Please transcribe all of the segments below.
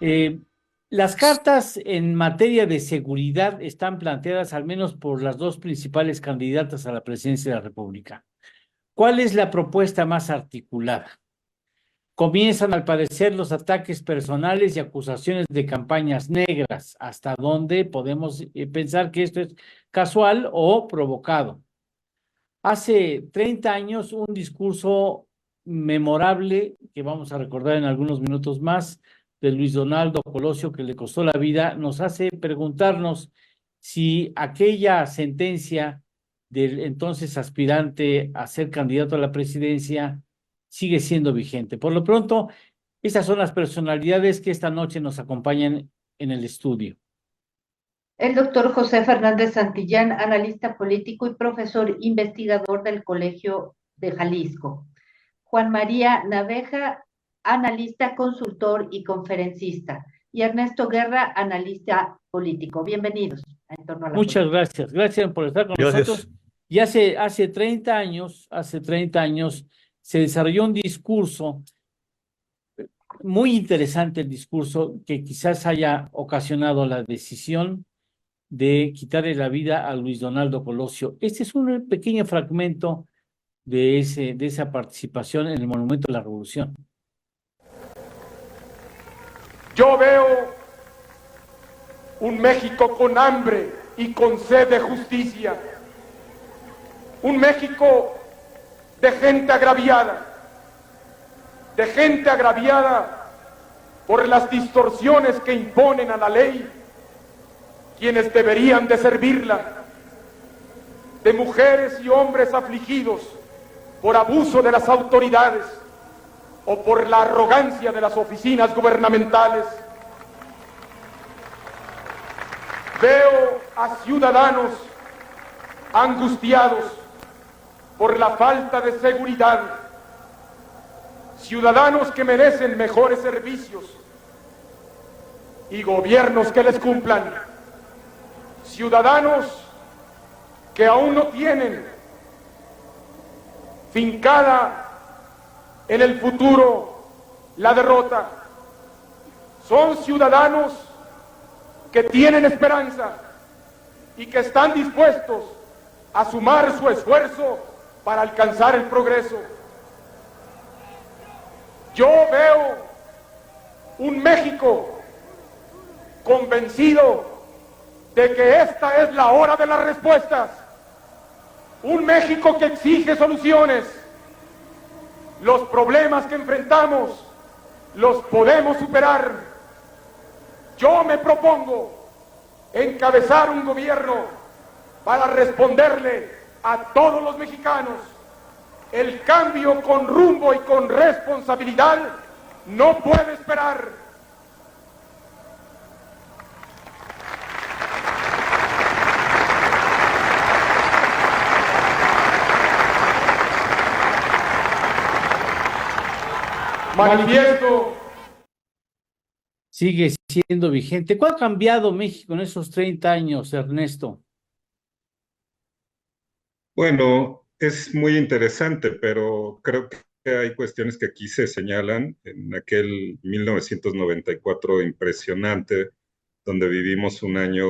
Eh, las cartas en materia de seguridad están planteadas al menos por las dos principales candidatas a la presidencia de la República. ¿Cuál es la propuesta más articulada? Comienzan, al parecer, los ataques personales y acusaciones de campañas negras, hasta donde podemos pensar que esto es casual o provocado. Hace 30 años, un discurso memorable que vamos a recordar en algunos minutos más, de Luis Donaldo Colosio, que le costó la vida, nos hace preguntarnos si aquella sentencia del entonces aspirante a ser candidato a la presidencia sigue siendo vigente. Por lo pronto, esas son las personalidades que esta noche nos acompañan en el estudio. El doctor José Fernández Santillán, analista político y profesor investigador del Colegio de Jalisco. Juan María Naveja, analista, consultor y conferencista. Y Ernesto Guerra, analista político. Bienvenidos a En torno a la Muchas política. gracias. Gracias por estar con Gracias. nosotros. Y hace 30 años se desarrolló un discurso muy interesante, el discurso que quizás haya ocasionado la decisión de quitarle la vida a Luis Donaldo Colosio. Este es un pequeño fragmento de esa participación en el Monumento a la Revolución. Yo veo un México con hambre y con sed de justicia, un México de gente agraviada por las distorsiones que imponen a la ley quienes deberían de servirla, de mujeres y hombres afligidos por abuso de las autoridades o por la arrogancia de las oficinas gubernamentales. Veo a ciudadanos angustiados por la falta de seguridad, ciudadanos que merecen mejores servicios y gobiernos que les cumplan, ciudadanos que aún no tienen fincada en el futuro la derrota. Son ciudadanos que tienen esperanza y que están dispuestos a sumar su esfuerzo para alcanzar el progreso. Yo veo un México convencido de que esta es la hora de las respuestas, un México que exige soluciones. Los problemas que enfrentamos los podemos superar. Yo me propongo encabezar un gobierno para responderle a todos los mexicanos. El cambio con rumbo y con responsabilidad no puede esperar. Manifiesto. Sigue siendo vigente. ¿Cuál ha cambiado México en esos 30 años, Ernesto? Bueno, es muy interesante, pero creo que hay cuestiones que aquí se señalan en aquel 1994 impresionante, donde vivimos un año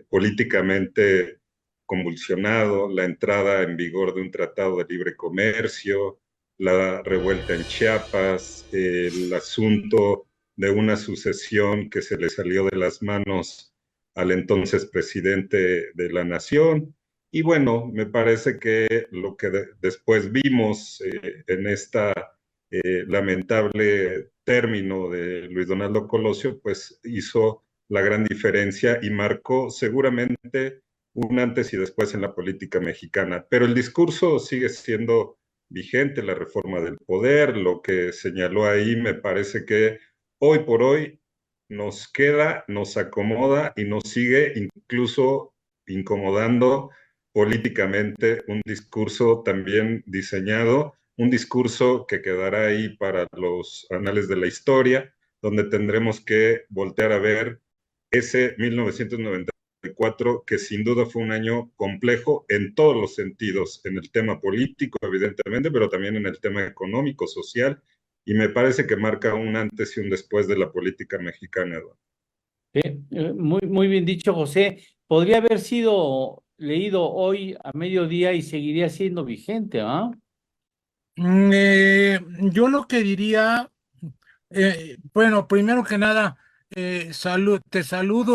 políticamente convulsionado, la entrada en vigor de un tratado de libre comercio, la revuelta en Chiapas, el asunto de una sucesión que se le salió de las manos al entonces presidente de la nación. Y bueno, me parece que lo que después vimos en esta lamentable término de Luis Donaldo Colosio, pues hizo la gran diferencia y marcó seguramente un antes y después en la política mexicana. Pero el discurso sigue siendo vigente, la reforma del poder, lo que señaló ahí, me parece que hoy por hoy nos queda, nos acomoda y nos sigue incluso incomodando políticamente, un discurso también diseñado, un discurso que quedará ahí para los anales de la historia, donde tendremos que voltear a ver ese 1994, que sin duda fue un año complejo en todos los sentidos, en el tema político, evidentemente, pero también en el tema económico, social y me parece que marca un antes y un después de la política mexicana, Eduardo. Muy bien dicho, José. Podría haber sido leído hoy a mediodía y seguiría siendo vigente, ¿ah? Yo lo que diría, bueno, primero que nada, te saludo,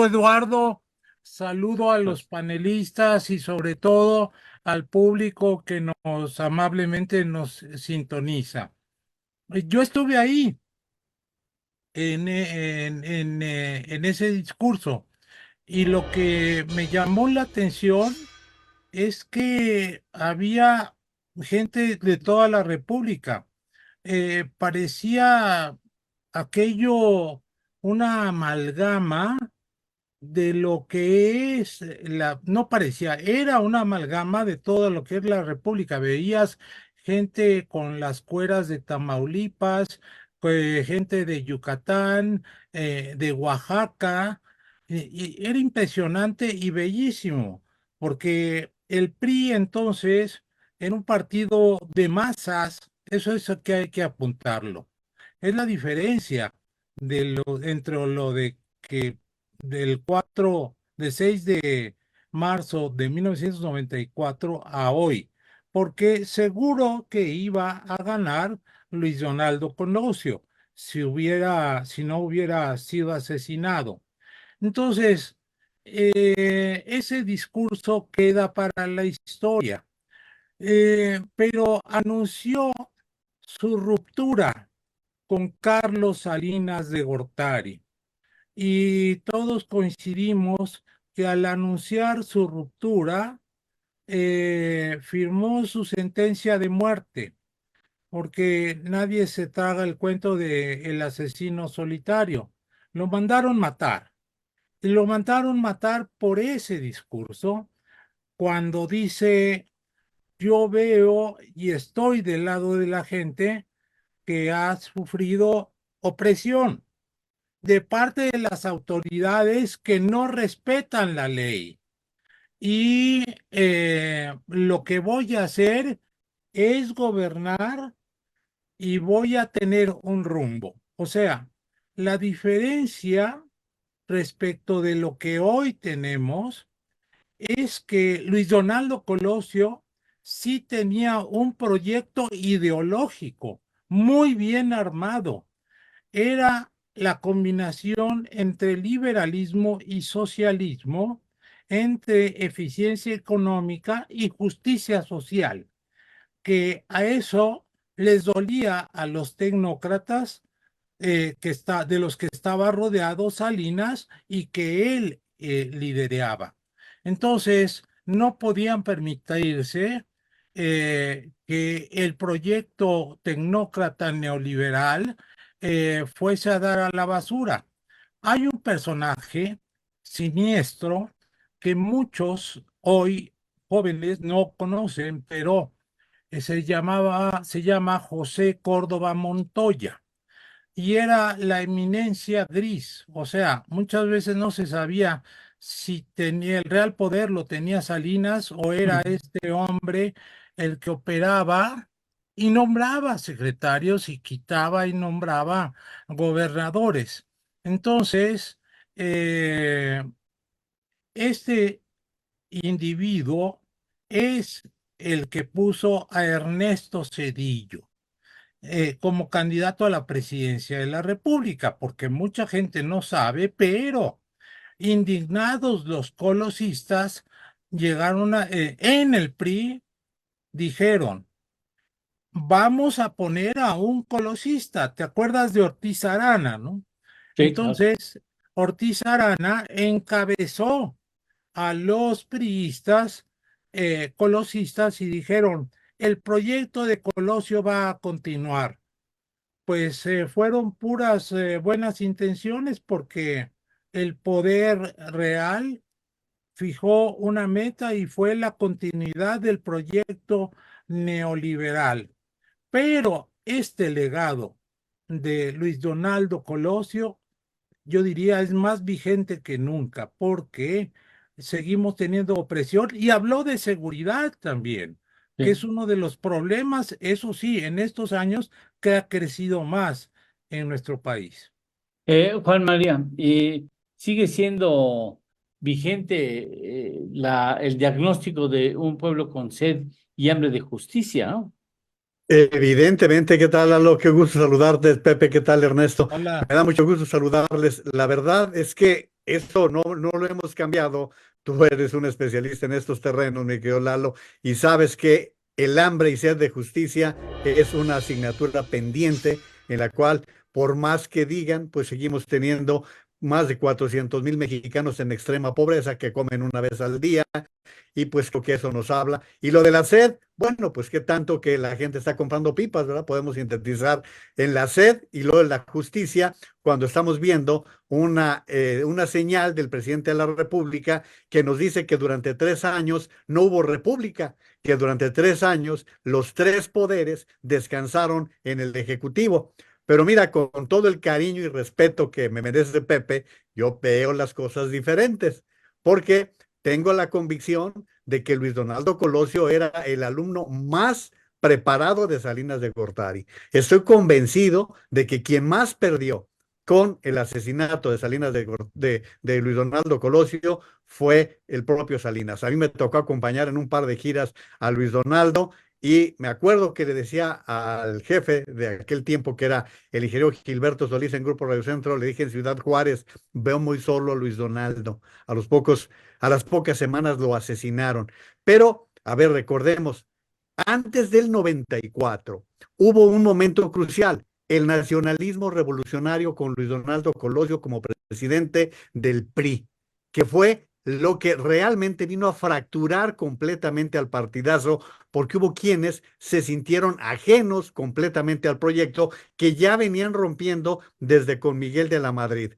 Eduardo, saludo a los panelistas y sobre todo al público que nos amablemente nos sintoniza. Yo estuve ahí en ese discurso y lo que me llamó la atención es que había gente de toda la República. Parecía aquello una amalgama de lo que es no parecía, era una amalgama de todo lo que es la República. Veías gente con las cueras de Tamaulipas, gente de Yucatán, de Oaxaca, y era impresionante y bellísimo, porque el PRI entonces era un partido de masas, eso es lo que hay que apuntarlo. Es la diferencia entre lo de que del 6 de marzo de 1994 a hoy, porque seguro que iba a ganar Luis Donaldo Colosio si no hubiera sido asesinado. Entonces, ese discurso queda para la historia, pero anunció su ruptura con Carlos Salinas de Gortari y todos coincidimos que al anunciar su ruptura, firmó su sentencia de muerte, porque nadie se traga el cuento de el asesino solitario. Lo mandaron matar, y lo mandaron matar por ese discurso, cuando dice, yo veo y estoy del lado de la gente que ha sufrido opresión de parte de las autoridades que no respetan la ley. Y lo que voy a hacer es gobernar y voy a tener un rumbo. O sea, la diferencia respecto de lo que hoy tenemos es que Luis Donaldo Colosio sí tenía un proyecto ideológico muy bien armado. Era la combinación entre liberalismo y socialismo, entre eficiencia económica y justicia social, que a eso les dolía a los tecnócratas de los que estaba rodeado Salinas y que él lideraba. Entonces, no podían permitirse que el proyecto tecnócrata neoliberal fuese a dar a la basura. Hay un personaje siniestro que muchos hoy jóvenes no conocen, pero se llama José Córdoba Montoya y era la eminencia gris, o sea, muchas veces no se sabía si tenía el real poder, lo tenía Salinas o era este hombre el que operaba y nombraba secretarios y quitaba y nombraba gobernadores. Entonces, este individuo es el que puso a Ernesto Zedillo como candidato a la presidencia de la República, porque mucha gente no sabe, pero indignados los colosistas llegaron en el PRI, dijeron, vamos a poner a un colosista. ¿Te acuerdas de Ortiz Arana, no? Sí, Entonces, Ortiz Arana encabezó a los priistas colosistas y dijeron, el proyecto de Colosio va a continuar. Pues fueron puras buenas intenciones porque el poder real fijó una meta y fue la continuidad del proyecto neoliberal. Pero este legado de Luis Donaldo Colosio, yo diría, es más vigente que nunca porque seguimos teniendo opresión y habló de seguridad también. que Sí. es uno de los problemas, eso sí, en estos años que ha crecido más en nuestro país. Juan María, ¿sigue siendo vigente el diagnóstico de un pueblo con sed y hambre de justicia, ¿no? Evidentemente, ¿qué tal, Lalo? Qué gusto saludarte, Pepe, ¿qué tal, Ernesto? Hola. Me da mucho gusto saludarles. La verdad es que esto no lo hemos cambiado. Tú eres un especialista en estos terrenos, mi querido Lalo, y sabes que el hambre y sed de justicia es una asignatura pendiente en la cual, por más que digan, pues seguimos teniendo más de 400,000 mexicanos en extrema pobreza que comen una vez al día y pues lo que eso nos habla. Y lo de la sed, bueno, pues qué tanto que la gente está comprando pipas, ¿verdad? Podemos sintetizar en la sed y luego en la justicia cuando estamos viendo una señal del presidente de la República que nos dice que durante 3 años no hubo república, que durante 3 años los tres poderes descansaron en el Ejecutivo. Pero mira, con todo el cariño y respeto que me merece Pepe, yo veo las cosas diferentes, porque tengo la convicción de que Luis Donaldo Colosio era el alumno más preparado de Salinas de Gortari. Estoy convencido de que quien más perdió con el asesinato de Salinas de Luis Donaldo Colosio fue el propio Salinas. A mí me tocó acompañar en un par de giras a Luis Donaldo y me acuerdo que le decía al jefe de aquel tiempo, que era el ingeniero Gilberto Solís en Grupo Radio Centro, le dije en Ciudad Juárez, veo muy solo a Luis Donaldo. A las pocas semanas lo asesinaron. Pero, a ver, recordemos, antes del 94 hubo un momento crucial, el nacionalismo revolucionario con Luis Donaldo Colosio como presidente del PRI, que fue lo que realmente vino a fracturar completamente al partidazo, porque hubo quienes se sintieron ajenos completamente al proyecto que ya venían rompiendo desde con Miguel de la Madrid.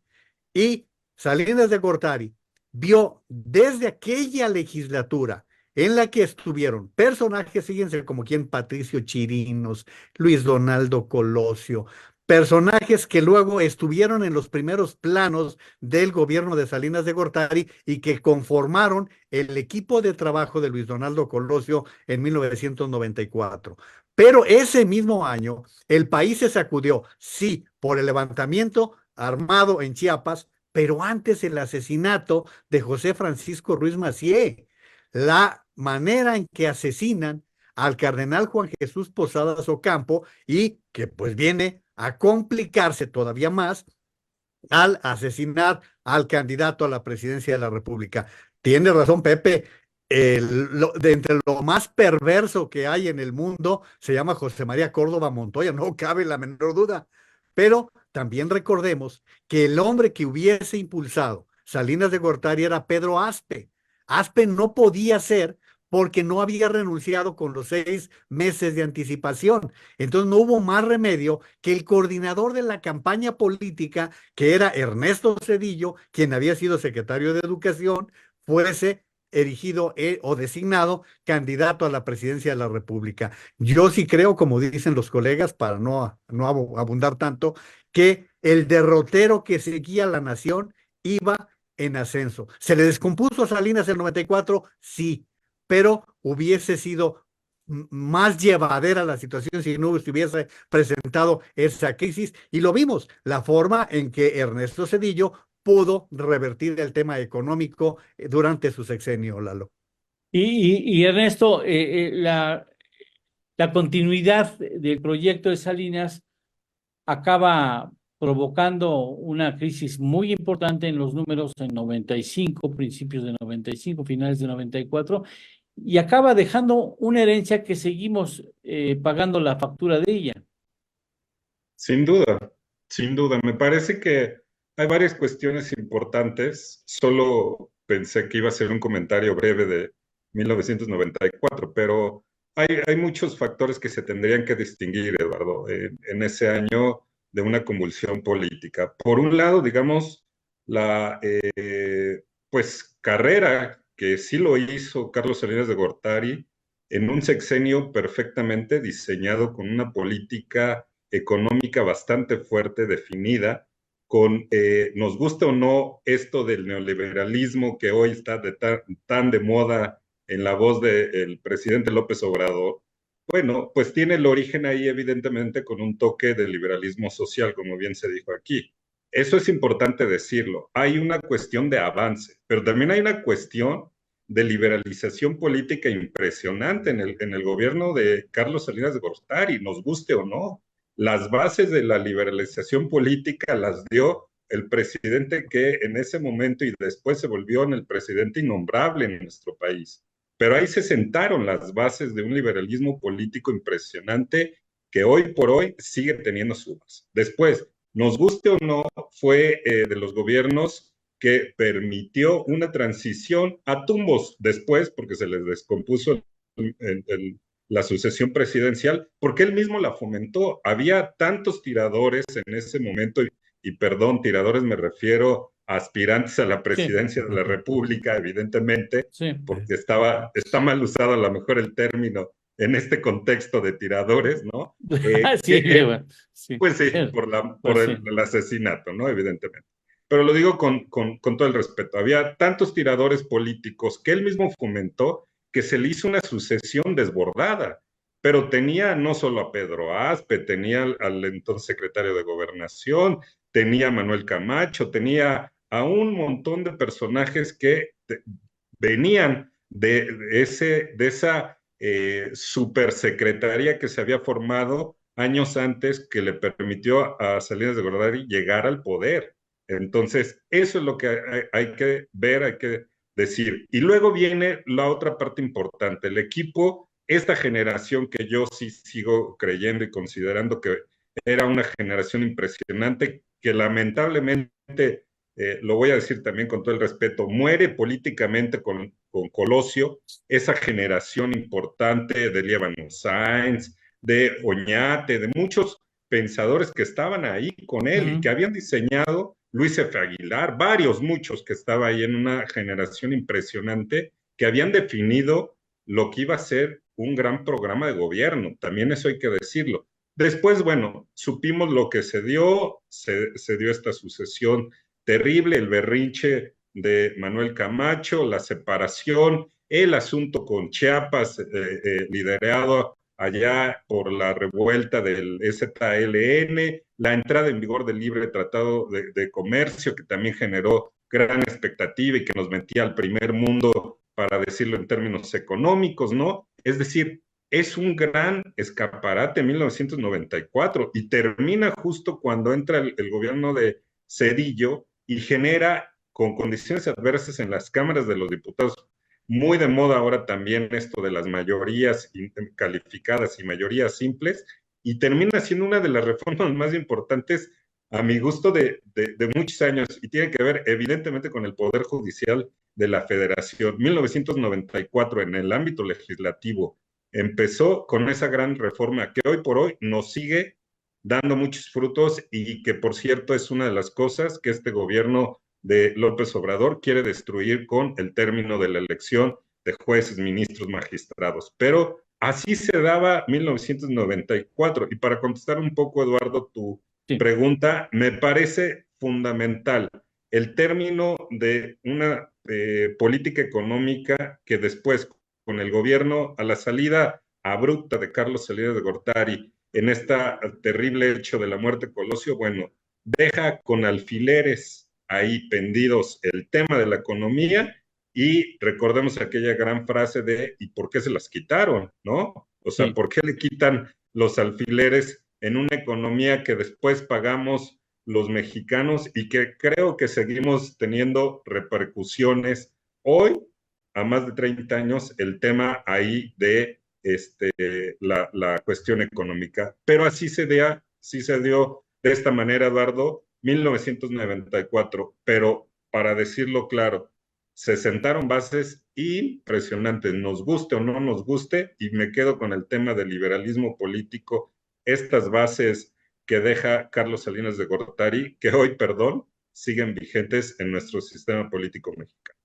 Y Salinas de Gortari vio desde aquella legislatura en la que estuvieron personajes, fíjense como quien Patricio Chirinos, Luis Donaldo Colosio, personajes que luego estuvieron en los primeros planos del gobierno de Salinas de Gortari y que conformaron el equipo de trabajo de Luis Donaldo Colosio en 1994. Pero ese mismo año el país se sacudió, sí, por el levantamiento armado en Chiapas, pero antes el asesinato de José Francisco Ruiz Massieu, la manera en que asesinan al cardenal Juan Jesús Posadas Ocampo y que pues viene a complicarse todavía más al asesinar al candidato a la presidencia de la República. Tiene razón Pepe, de entre lo más perverso que hay en el mundo se llama José María Córdoba Montoya, no cabe la menor duda. Pero también recordemos que el hombre que hubiese impulsado Salinas de Gortari era Pedro Aspe. Aspe no podía ser porque no había renunciado con los 6 meses de anticipación. Entonces no hubo más remedio que el coordinador de la campaña política, que era Ernesto Zedillo, quien había sido secretario de Educación, fuese erigido o designado candidato a la presidencia de la República. Yo sí creo, como dicen los colegas, para no abundar tanto, que el derrotero que seguía la nación iba en ascenso. ¿Se le descompuso a Salinas en el 94? Sí, pero hubiese sido más llevadera la situación si no se hubiese presentado esa crisis, y lo vimos, la forma en que Ernesto Zedillo pudo revertir el tema económico durante su sexenio, Lalo. Y Ernesto, la continuidad del proyecto de Salinas acaba provocando una crisis muy importante en los números en 95, principios de 95, finales de 94, y acaba dejando una herencia que seguimos pagando la factura de ella. Sin duda, sin duda. Me parece que hay varias cuestiones importantes. Solo pensé que iba a ser un comentario breve de 1994, pero hay muchos factores que se tendrían que distinguir, Eduardo, en ese año de una convulsión política. Por un lado, digamos, la pues carrera que sí lo hizo Carlos Salinas de Gortari en un sexenio perfectamente diseñado con una política económica bastante fuerte, definida, con, nos guste o no, esto del neoliberalismo que hoy está tan de moda en la voz del presidente López Obrador, bueno, pues tiene el origen ahí evidentemente con un toque de liberalismo social, como bien se dijo aquí. Eso es importante decirlo. Hay una cuestión de avance, pero también hay una cuestión de liberalización política impresionante en el gobierno de Carlos Salinas de Gortari, nos guste o no. Las bases de la liberalización política las dio el presidente que en ese momento y después se volvió en el presidente innombrable en nuestro país. Pero ahí se sentaron las bases de un liberalismo político impresionante que hoy por hoy sigue teniendo su base. Después, nos guste o no, fue de los gobiernos que permitió una transición a tumbos después, porque se les descompuso la sucesión presidencial, porque él mismo la fomentó. Había tantos tiradores en ese momento, y perdón, tiradores me refiero a aspirantes a la presidencia de la República, evidentemente, porque está mal usado a lo mejor el término en este contexto de tiradores, ¿no? Bueno, pues sí, por el asesinato, ¿no? Evidentemente. Pero lo digo con todo el respeto. Había tantos tiradores políticos que él mismo fomentó que se le hizo una sucesión desbordada. Pero tenía no solo a Pedro Aspe, tenía al entonces secretario de Gobernación, tenía a Manuel Camacho, tenía a un montón de personajes que venían de esa supersecretaría que se había formado años antes, que le permitió a Salinas de Gortari llegar al poder. Entonces, eso es lo que hay que ver, hay que decir. Y luego viene la otra parte importante, el equipo, esta generación que yo sí sigo creyendo y considerando que era una generación impresionante, que lamentablemente, lo voy a decir también con todo el respeto, muere políticamente con Colosio, esa generación importante de Líbano Sáenz, de Oñate, de muchos pensadores que estaban ahí con él y que habían diseñado, Luis F. Aguilar, muchos que estaban ahí en una generación impresionante, que habían definido lo que iba a ser un gran programa de gobierno, también eso hay que decirlo. Después, bueno, supimos lo que se dio esta sucesión terrible, el berrinche de Manuel Camacho, la separación, el asunto con Chiapas, liderado allá por la revuelta del EZLN, la entrada en vigor del libre tratado de comercio, que también generó gran expectativa y que nos metía al primer mundo, para decirlo en términos económicos, ¿no? Es decir, es un gran escaparate 1994 y termina justo cuando entra el gobierno de Zedillo y genera con condiciones adversas en las cámaras de los diputados. Muy de moda ahora también esto de las mayorías calificadas y mayorías simples, y termina siendo una de las reformas más importantes a mi gusto de muchos años, y tiene que ver evidentemente con el Poder Judicial de la Federación. 1994 en el ámbito legislativo empezó con esa gran reforma que hoy por hoy nos sigue dando muchos frutos y que por cierto es una de las cosas que este gobierno de López Obrador quiere destruir con el término de la elección de jueces, ministros, magistrados. Pero así se daba 1994. Y para contestar un poco, Eduardo, tu pregunta, me parece fundamental el término de una política económica que después, con el gobierno, a la salida abrupta de Carlos Salinas de Gortari, en este terrible hecho de la muerte de Colosio, bueno, deja con alfileres ahí pendidos el tema de la economía, y recordemos aquella gran frase de ¿y por qué se las quitaron? ¿No? O sea, ¿por qué le quitan los alfileres en una economía que después pagamos los mexicanos y que creo que seguimos teniendo repercusiones hoy, a más de 30 años, el tema ahí de la cuestión económica? Pero así se dio de esta manera, Eduardo, 1994, pero para decirlo claro, se sentaron bases impresionantes, nos guste o no nos guste, y me quedo con el tema del liberalismo político, estas bases que deja Carlos Salinas de Gortari, que hoy, perdón, siguen vigentes en nuestro sistema político mexicano.